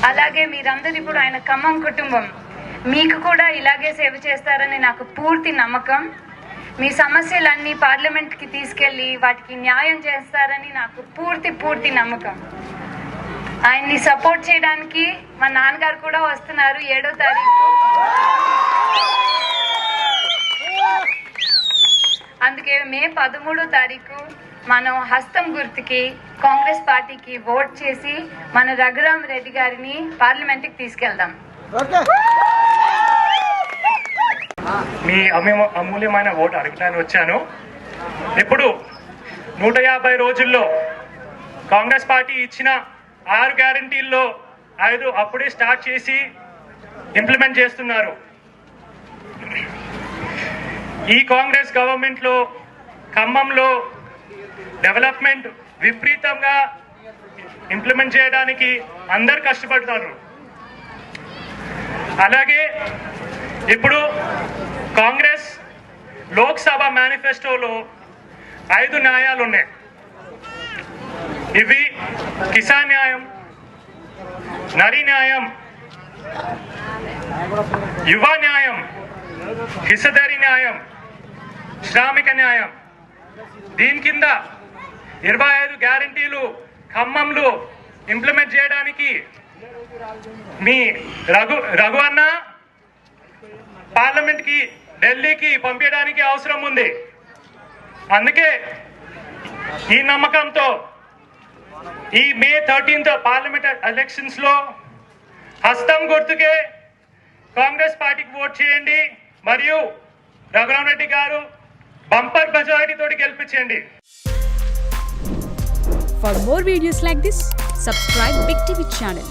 అలాగే మీరందరూ ఇప్పుడు ఆయన ఖమ్మం కుటుంబం మీకు కూడా ఇలాగే సేవ చేస్తారని నాకు పూర్తి నమ్మకం. మీ సమస్యలన్నీ పార్లమెంట్కి తీసుకెళ్ళి వాటికి న్యాయం చేస్తారని నాకు పూర్తి నమ్మకం. ఆయన్ని సపోర్ట్ చేయడానికి మా నాన్నగారు కూడా వస్తున్నారు 7వ తారీఖు. అందుకే మే 13వ తారీఖు మనం హస్తం గుర్తుకి కాంగ్రెస్ పార్టీకి ఓట్ చేసి మన రఘురామ్ రెడ్డి గారిని పార్లమెంట్కి తీసుకెళ్దాం. మీ అమూల్యమైన ఓటు అడగడానికి వచ్చాను. ఇప్పుడు 150 రోజుల్లో కాంగ్రెస్ పార్టీ ఇచ్చిన 6 గ్యారంటీల్లో 5 అప్పుడే స్టార్ట్ చేసి ఇంప్లిమెంట్ చేస్తున్నారు. ఈ కాంగ్రెస్ గవర్నమెంట్లో ఖమ్మంలో డెవలప్మెంట్ విపరీతంగా ఇంప్లిమెంట్ చేయడానికి అందరు కష్టపడతారు. అలాగే ఇప్పుడు కాంగ్రెస్ లోక్సభ మేనిఫెస్టోలో 5 న్యాయాలు ఉన్నాయి. ఇవి కిసాన్ న్యాయం, నరి న్యాయం, యువ న్యాయం, హిస్సదారీ న్యాయం, శ్రామిక న్యాయం. దీని కింద 25 గ్యారంటీలు ఖమ్మంలో ఇంప్లిమెంట్ చేయడానికి మీ రఘు అన్న పార్లమెంట్కి ఢిల్లీకి పంపించడానికి అవసరం ఉంది. అందుకే ఈ నమ్మకంతో ఈ మే 13th పార్లమెంట్ ఎలక్షన్స్లో హస్తం గుర్తుకే కాంగ్రెస్ పార్టీకి ఓట్ చేయండి మరియు రఘురామ్ రెడ్డి గారు బంపర్ మెజారిటీ తోటి గెలిపించండి. For more videos like this, subscribe Big TV channel.